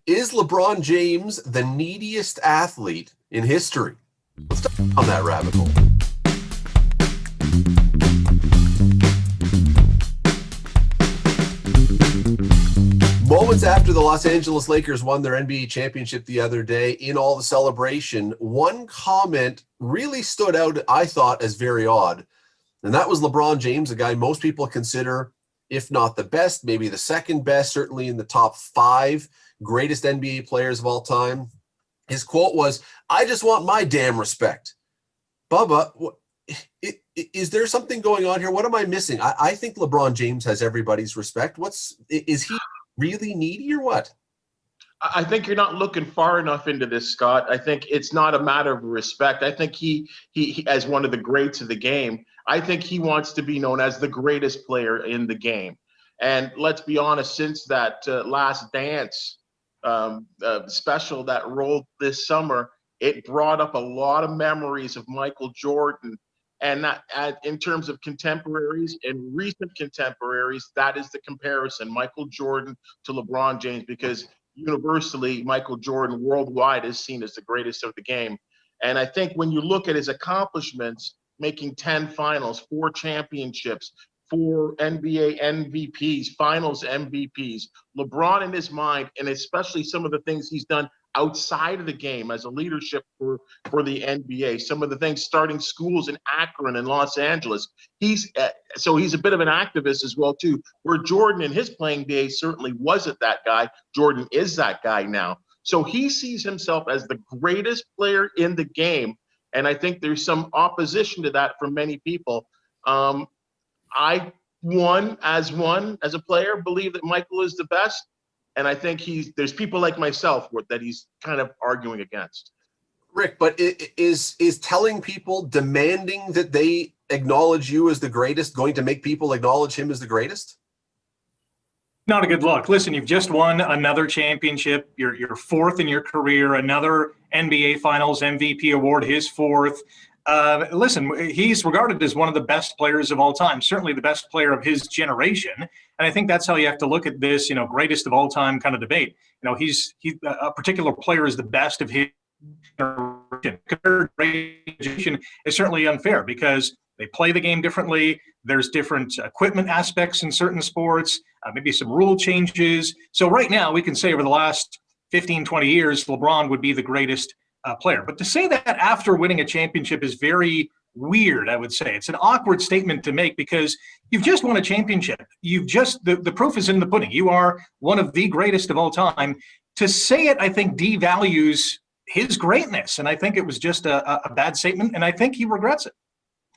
Is LeBron James the neediest athlete in history? Let's talk on that rabbit hole. Moments after the Los Angeles Lakers won their NBA championship the other day, in all the celebration, one comment really stood out, I thought, as very odd. And that was LeBron James, a guy most people consider, if not the best, maybe the second best, certainly in the top 5 greatest NBA players of all time. His quote was, "I just want my damn respect." Bubba, is there something going on here? What am I missing? I think LeBron James has everybody's respect. Is he really needy or what? I think you're not looking far enough into this, Scott. I think it's not a matter of respect. I think he as one of the greats of the game, I think he wants to be known as the greatest player in the game. And let's be honest, since that Last Dance special that rolled this summer, it brought up a lot of memories of Michael Jordan. And that, in terms of contemporaries and recent contemporaries, that is the comparison, Michael Jordan to LeBron James, because universally, Michael Jordan worldwide is seen as the greatest of the game. And I think when you look at his accomplishments, making 10 finals, 4 championships, 4 NBA MVPs, finals MVPs, LeBron in his mind, and especially some of the things he's done outside of the game as a leadership for the NBA, some of the things starting schools in Akron and Los Angeles. So he's a bit of an activist as well too, where Jordan in his playing days certainly wasn't that guy. Jordan is that guy now. So he sees himself as the greatest player in the game. And I think there's some opposition to that from many people. I, as a player, believe that Michael is the best. And I think there's people like myself that he's kind of arguing against. Rick, but is telling people, demanding that they acknowledge you as the greatest, going to make people acknowledge him as the greatest? Not a good look. Listen, you've just won another championship. You're 4th in your career, another NBA Finals MVP award, his 4th. Listen, he's regarded as one of the best players of all time, certainly the best player of his generation. And I think that's how you have to look at this, greatest of all time kind of debate. A particular player is the best of his generation. Generation is certainly unfair because they play the game differently. There's different equipment aspects in certain sports, maybe some rule changes. So right now we can say over the last 15, 20 years, LeBron would be the greatest player. But to say that after winning a championship is very weird, I would say. It's an awkward statement to make because you've just won a championship. The proof is in the pudding. You are one of the greatest of all time. To say it, I think, devalues his greatness. And I think it was just a bad statement. And I think he regrets it.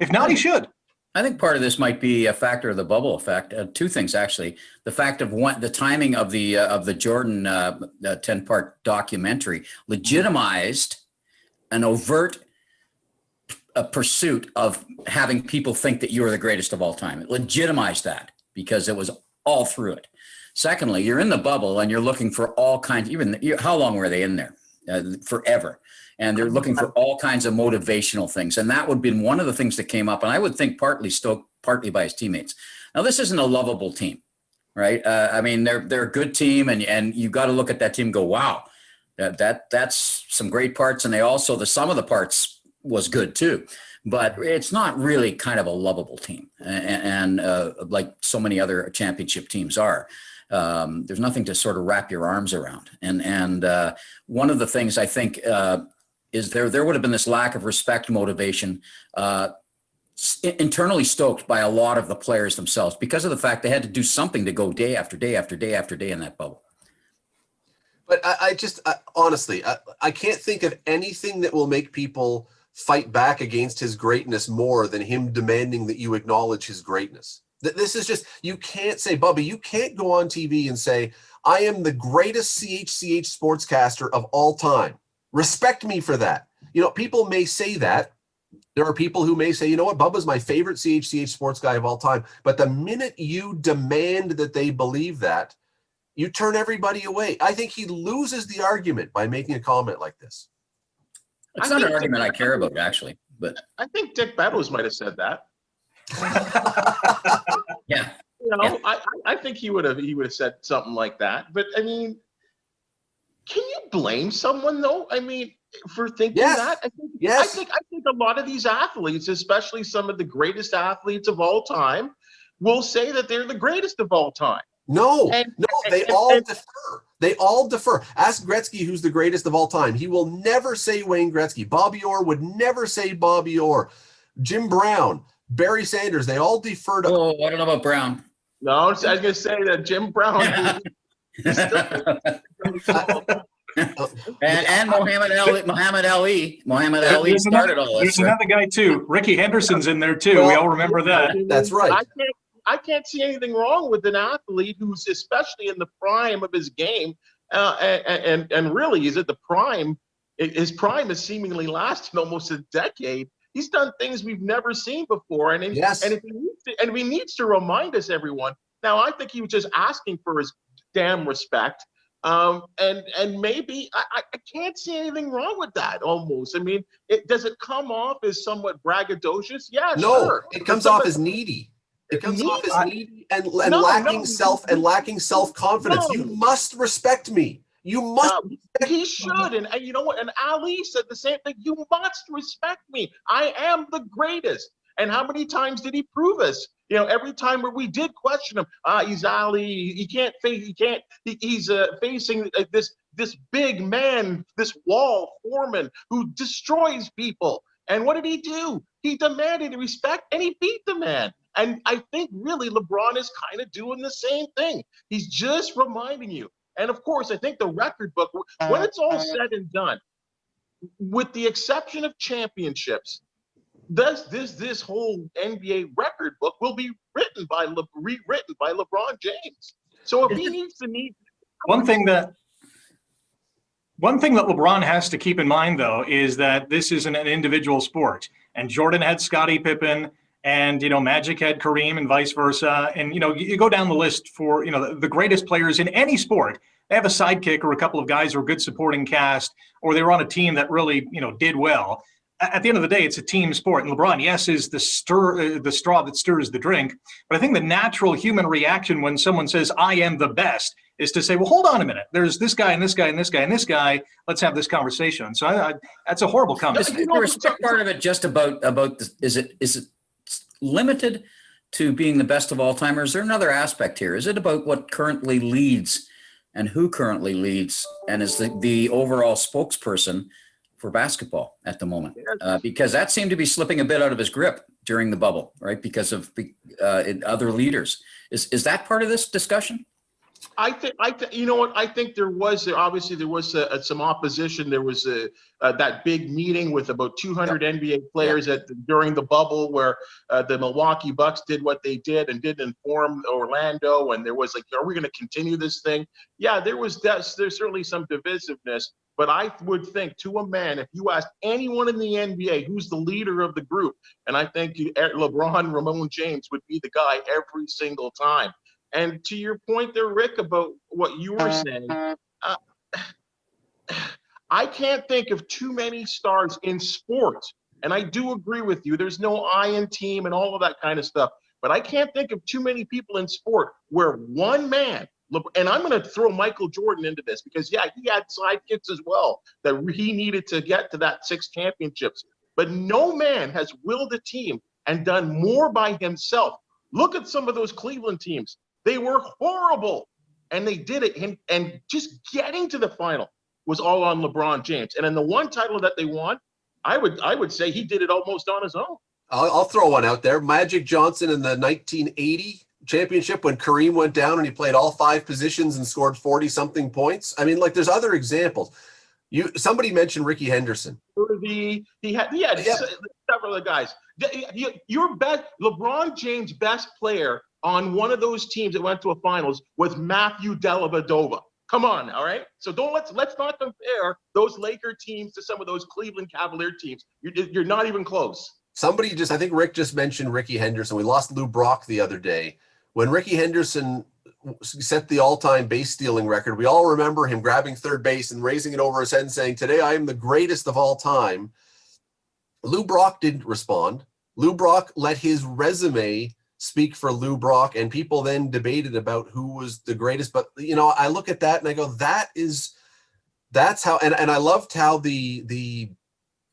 If not, he should. I think part of this might be a factor of the bubble effect. 2 things, actually. The fact of the timing of the Jordan 10-part documentary legitimized an overt pursuit of having people think that you are the greatest of all time. It legitimized that because it was all through it. Secondly, you're in the bubble and you're looking for all kinds. How long were they in there? Forever. And they're looking for all kinds of motivational things. And that would have been one of the things that came up. And I would think partly stoked, partly by his teammates. Now, this isn't a lovable team, right? They're a good team. And you got to look at that team and go, wow, that's some great parts. And the sum of the parts was good too. But it's not really kind of a lovable team. And like so many other championship teams are. There's nothing to sort of wrap your arms around. And one of the things I think is there would have been this lack of respect, motivation, internally stoked by a lot of the players themselves because of the fact they had to do something to go day after day after day after day in that bubble. But honestly, I can't think of anything that will make people fight back against his greatness more than him demanding that you acknowledge his greatness. This is just, you can't say, Bubba, you can't go on TV and say, I am the greatest CHCH sportscaster of all time. Respect me for that. People may say that. There are people who may say, you know what, Bubba's my favorite CHCH sports guy of all time. But the minute you demand that they believe that, you turn everybody away. I think he loses the argument by making a comment like this. It's not an argument I care about, actually. But I think Dick Bettles might have said that. Yeah. I think he would have said something like that. But I mean, Can you blame someone though? I mean, for thinking Yes. that? Yes. I think a lot of these athletes, especially some of the greatest athletes of all time, will say that they're the greatest of all time. No, And, no, they all defer. They all defer. Ask Gretzky who's the greatest of all time. He will never say Wayne Gretzky. Bobby Orr would never say Bobby Orr. Jim Brown, Barry Sanders, they all defer to. Oh, I don't know about Brown. no, I was going to say that Jim Brown. He's still, and Muhammad Ali started all this. There's another guy too. Ricky Henderson's in there too. Well, we all remember that. That's right. I can't see anything wrong with an athlete who's especially in the prime of his game, and really he's at the prime. His prime has seemingly lasted almost a decade. He's done things we've never seen before, and Yes. and if he needs to remind us, everyone. Now, I think he was just asking for his damn respect. And maybe I can't see anything wrong with that. Almost, I mean, does it come off as somewhat braggadocious? Yeah, No, sure. it comes off as needy. It comes off as needy and lacking self-confidence. No. You must respect me. You must. He should, and you know what? And Ali said the same thing. You must respect me. I am the greatest. And how many times did he prove us? You know, every time where we did question him, he's Ali. He can't face. He's facing this big man, this wall foreman who destroys people. And what did he do? He demanded respect, and he beat the man. And I think really LeBron is kind of doing the same thing. He's just reminding you. And of course, I think the record book, when it's all said and done, with the exception of championships, this whole NBA record book will be rewritten by LeBron James. So if he needs to one thing that LeBron has to keep in mind, though, is that this isn't an individual sport. And Jordan had Scottie Pippen, and, you know, Magic had Kareem, and vice versa. And, you know, you go down the list for, you know, the greatest players in any sport. They have a sidekick or a couple of guys who are good supporting cast, or they were on a team that really, you know, did well. At the end of the day, it's a team sport. And LeBron, yes, is the straw that stirs the drink. But I think the natural human reaction when someone says, I am the best, is to say, well, hold on a minute. There's this guy and this guy and this guy and this guy. Let's have this conversation. So that's a horrible conversation. Is the respect part of it just about is it limited to being the best of all time, or is there another aspect here? Is it about what currently leads and who currently leads and is the overall spokesperson for basketball at the moment? Because that seemed to be slipping a bit out of his grip during the bubble, right? Because of other leaders. Is that part of this discussion? I think you know what? I think there was some opposition. There was that big meeting with about 200 NBA players during the bubble where the Milwaukee Bucks did what they did and didn't inform Orlando. And there was like, are we going to continue this thing? Yeah, there's certainly some divisiveness. But I would think, to a man, if you asked anyone in the NBA who's the leader of the group, and I think Ramon James would be the guy every single time. And to your point there, Rick, about what you were saying, I can't think of too many stars in sports. And I do agree with you. There's no I in team and all of that kind of stuff. But I can't think of too many people in sport where one man, and I'm going to throw Michael Jordan into this because, yeah, he had sidekicks as well that he needed to get to that 6 championships. But no man has willed a team and done more by himself. Look at some of those Cleveland teams. They were horrible, and they did it. And just getting to the final was all on LeBron James. And in the one title that they won, I would say he did it almost on his own. I'll throw one out there. Magic Johnson in the 1980 championship when Kareem went down and he played all 5 positions and scored 40-something points. I mean, like, there's other examples. Somebody mentioned Ricky Henderson. He had several of the guys. Your best LeBron James' best player on one of those teams that went to a finals was Matthew Dellavedova. Come on, all right? So let's not compare those Laker teams to some of those Cleveland Cavalier teams. You're not even close. I think Rick just mentioned Ricky Henderson. We lost Lou Brock the other day. When Ricky Henderson set the all-time base stealing record, we all remember him grabbing third base and raising it over his head and saying, today I am the greatest of all time. Lou Brock didn't respond. Lou Brock let his resume speak for Lou Brock, and people then debated about who was the greatest. But, you know, I look at that and I go, that is That's how, and I loved how the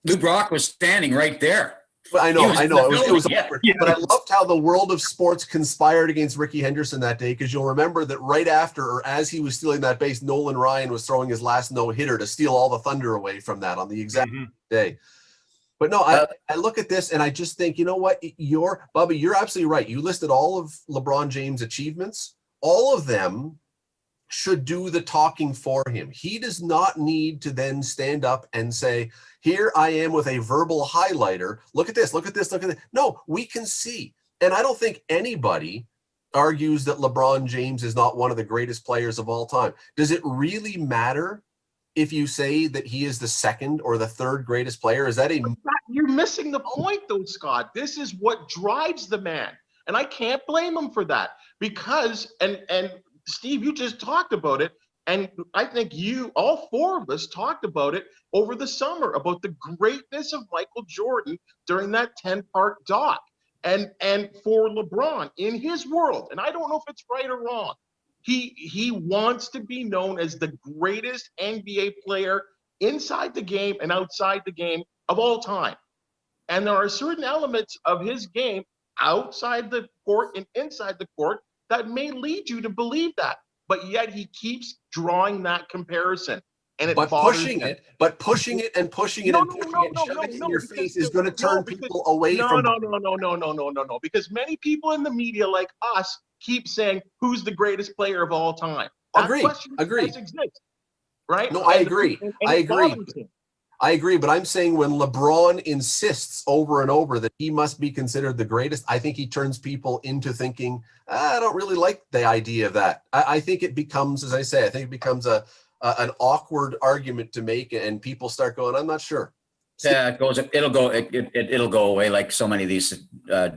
Lou Brock was standing right there. I know, it was Yeah. awkward, Yeah. but I loved how the world of sports conspired against Ricky Henderson that day, because you'll remember that right after, or as he was stealing that base, Nolan Ryan was throwing his last no-hitter to steal all the thunder away from that on the exact day. But no, I look at this and I just think, you know what, Bubba, you're absolutely right. You listed all of LeBron James' achievements. All of them should do the talking for him. He does not need to then stand up and say, here I am with a verbal highlighter. Look at this, look at this, look at this. No, we can see. And I don't think anybody argues that LeBron James is not one of the greatest players of all time. Does it really matter if you say that he is the second or the third greatest player? Is that a... You're missing the point, though, Scott. This is what drives the man. And I can't blame him for that, because, and Steve, you just talked about it. And I think all four of us talked about it over the summer, about the greatness of Michael Jordan during that 10-part doc. And for LeBron, in his world, and I don't know if it's right or wrong, he wants to be known as the greatest NBA player inside the game and outside the game of all time. And there are certain elements of his game outside the court and inside the court that may lead you to believe that. But yet he keeps drawing that comparison. And it pushing it and pushing it and shoving it in your face is going to turn people away from... No. Because many people in the media like us keep saying, who's the greatest player of all time? Agree. Exists, right? No, I agree. I agree, but I'm saying when LeBron insists over and over that he must be considered the greatest, I think he turns people into thinking, I don't really like the idea of that. I think it becomes, as I say, I think it becomes an awkward argument to make, and people start going, I'm not sure. Yeah, it'll go away like so many of these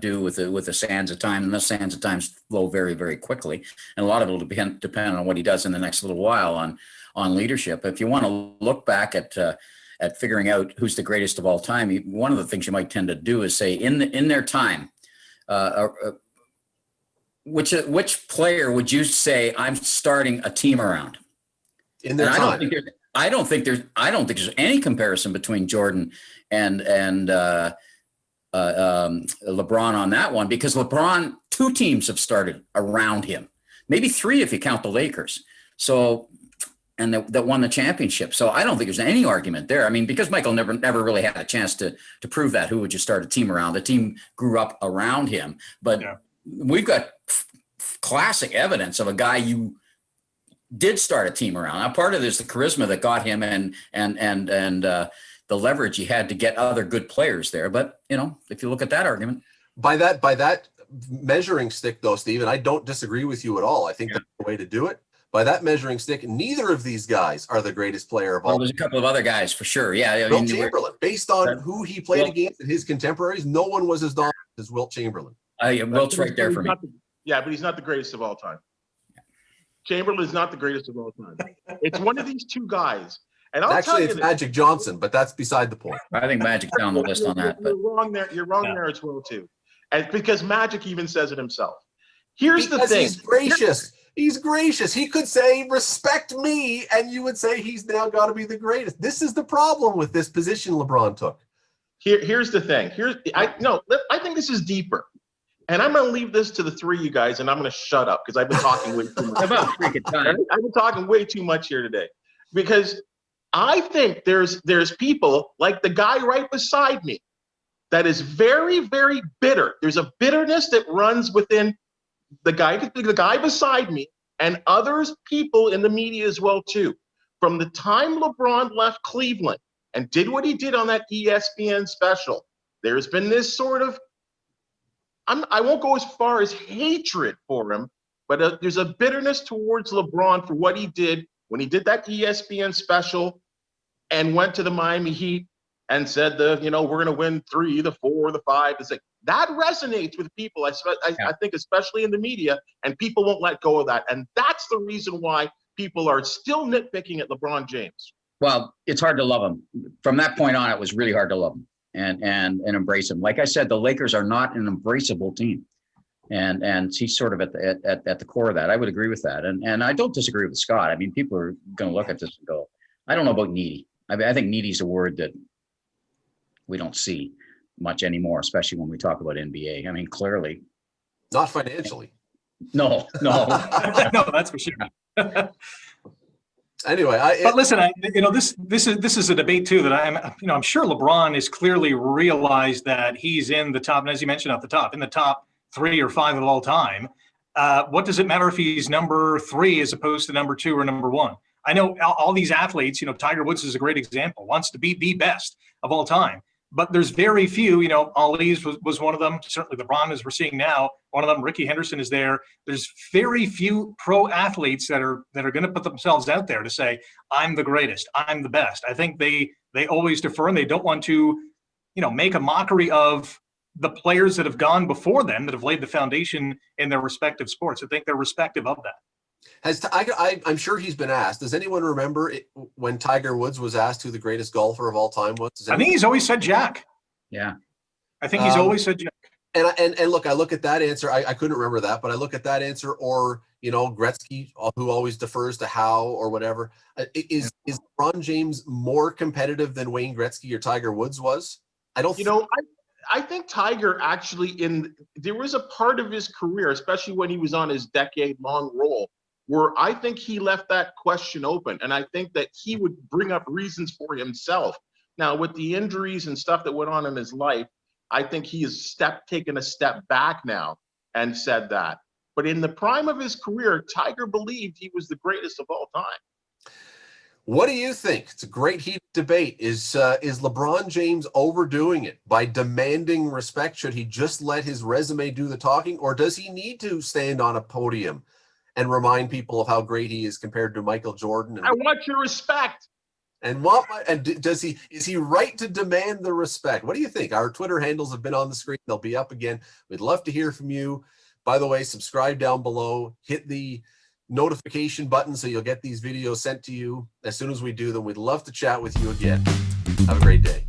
do with the sands of time, and the sands of time flow very, very quickly. And a lot of it will depend on what he does in the next little while on leadership. If you want to look back at figuring out who's the greatest of all time, one of the things you might tend to do is say in their time, which player would you say I'm starting a team around? In their time. I don't think there's any comparison between Jordan and LeBron on that one, because LeBron, 2 teams have started around him, maybe 3 if you count the Lakers. So, and that won the championship. So I don't think there's any argument there. I mean, because Michael never really had a chance to prove that. Who would you start a team around? The team grew up around him, but we've got classic evidence of a guy you did start a team around. Now, part of it is the charisma that got him and the leverage he had to get other good players there. But if you look at that argument, by that measuring stick, though, Steve, and I don't disagree with you at all. I think that's the way to do it. By that measuring stick, neither of these guys are the greatest player of all. Well, there's a couple of other guys for sure. Yeah, Wilt Chamberlain, based on who he played against and his contemporaries, no one was as dominant as Wilt Chamberlain. Wilt's right there for me. But he's not the greatest of all time. Chamberlain is not the greatest of all time. It's one of these 2 guys. And it's Magic Johnson, but that's beside the point. I think Magic's down the list on that. But you're wrong there. You're wrong there as well too, and because Magic even says it himself. Here's the thing: he's gracious. He's gracious. He could say, "Respect me," and you would say he's now got to be the greatest. This is the problem with this position LeBron took. Here's the thing. I think this is deeper. And I'm going to leave this to the 3 of you guys, and I'm going to shut up because I've been talking way too much. About freaking time. I've been talking way too much here today, because I think there's people like the guy right beside me that is very, very bitter. There's a bitterness that runs within the guy beside me and others, people in the media as well too. From the time LeBron left Cleveland and did what he did on that ESPN special, there's been this sort of, I won't go as far as hatred for him, but there's a bitterness towards LeBron for what he did when he did that ESPN special and went to the Miami Heat and said, we're going to win 3, the 4, the 5, the 6. That resonates with people, I think, especially in the media, and people won't let go of that. And that's the reason why people are still nitpicking at LeBron James. Well, it's hard to love him. From that point on, it was really hard to love him and embrace him. Like I said, the Lakers are not an embraceable team. And he's sort of at the core of that. I would agree with that. And I don't disagree with Scott. I mean, people are going to look at this and go, I don't know about needy. I think needy is a word that we don't see much anymore, especially when we talk about NBA. I mean, clearly. Not financially. No. No, that's for sure. Anyway, but listen, this is a debate too that I'm sure LeBron has clearly realized that he's in the top, and as you mentioned at the top, in the top 3 or 5 of all time. What does it matter if he's number 3 as opposed to number 2 or number 1? I know all these athletes, Tiger Woods is a great example, wants to be the best of all time. But there's very few, Ali's was one of them. Certainly LeBron, as we're seeing now, one of them. Ricky Henderson is there. There's very few pro athletes that are going to put themselves out there to say, I'm the greatest, I'm the best. I think they always defer, and they don't want to, make a mockery of the players that have gone before them, that have laid the foundation in their respective sports. I think they're respective of that. I'm sure he's been asked. Does anyone remember when Tiger Woods was asked who the greatest golfer of all time was? I think he's always said Jack. Yeah. I think he's always said Jack. And look, I look at that answer. I couldn't remember that, but I look at that answer, or Gretzky, who always defers to Howe or whatever. Is LeBron James more competitive than Wayne Gretzky or Tiger Woods was? I don't. I think Tiger actually there was a part of his career, especially when he was on his decade-long roll, where I think he left that question open, and I think that he would bring up reasons for himself. Now, with the injuries and stuff that went on in his life, I think he has taken a step back now and said that. But in the prime of his career, Tiger believed he was the greatest of all time. What do you think? It's a great heated debate. Is LeBron James overdoing it by demanding respect? Should he just let his resume do the talking, or does he need to stand on a podium and remind people of how great he is compared to Michael Jordan? I want your respect. Is he right to demand the respect? What do you think? Our Twitter handles have been on the screen. They'll be up again. We'd love to hear from you. By the way, subscribe down below. Hit the notification button so you'll get these videos sent to you as soon as we do them. We'd love to chat with you again. Have a great day.